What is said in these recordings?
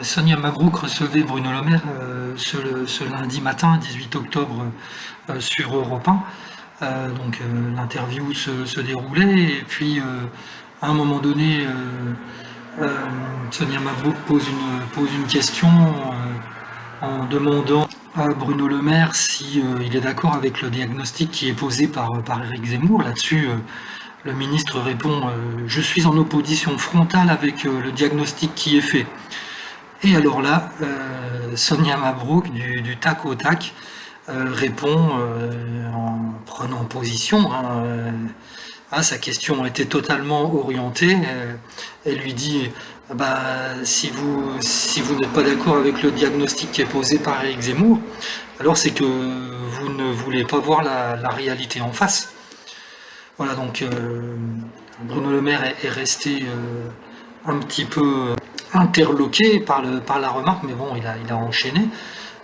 Sonia Mabrouk recevait Bruno Le Maire ce lundi matin, 18 octobre, sur Europe 1. L'interview se déroulait et puis à un moment donné, Sonia Mabrouk pose une question en demandant à Bruno Le Maire si il est d'accord avec le diagnostic qui est posé par Éric Zemmour. Là-dessus, le ministre répond je suis en opposition frontale avec le diagnostic qui est fait. Et alors là, Sonia Mabrouk, du tac au tac, répond en prenant position. Sa question était totalement orientée. Elle lui dit bah, si vous n'êtes pas d'accord avec le diagnostic qui est posé par Éric Zemmour, alors c'est que vous ne voulez pas voir la réalité en face. Voilà, donc Bruno Le Maire est resté un petit peu interloqué par la remarque, mais bon, il a enchaîné.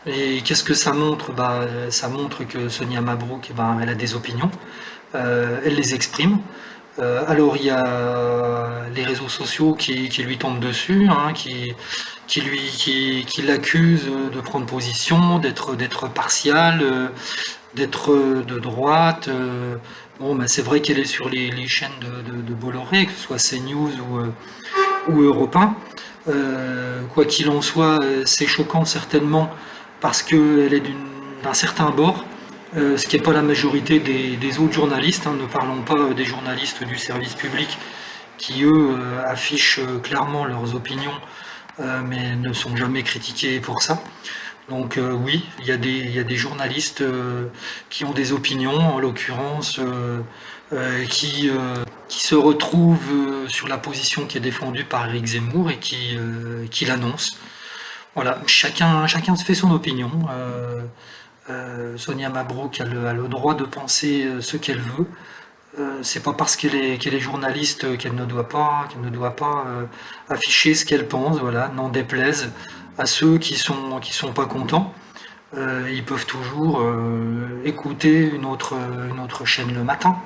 Et qu'est-ce que ça montre? Ça montre que Sonia Mabrouk, elle a des opinions, elle les exprime. Alors il y a les réseaux sociaux qui lui tombent dessus, qui l'accusent de prendre position, d'être partial, d'être de droite. C'est vrai qu'elle est sur les chaînes de Bolloré, que ce soit CNews ou Europe 1. Quoi qu'il en soit, c'est choquant certainement parce qu'elle est d'un certain bord, ce qui n'est pas la majorité des autres journalistes. Ne parlons pas des journalistes du service public qui, eux, affichent clairement leurs opinions, mais ne sont jamais critiqués pour ça. Donc oui, il y a des journalistes qui ont des opinions, en l'occurrence, qui se retrouvent sur la position qui est défendue par Éric Zemmour et qui l'annonce. Voilà, chacun se fait son opinion. Sonia Mabrouk a le droit de penser ce qu'elle veut. C'est pas parce qu'elle est journaliste qu'elle ne doit pas afficher ce qu'elle pense. Voilà, n'en déplaise à ceux qui sont pas contents. Ils peuvent toujours écouter une autre chaîne le matin.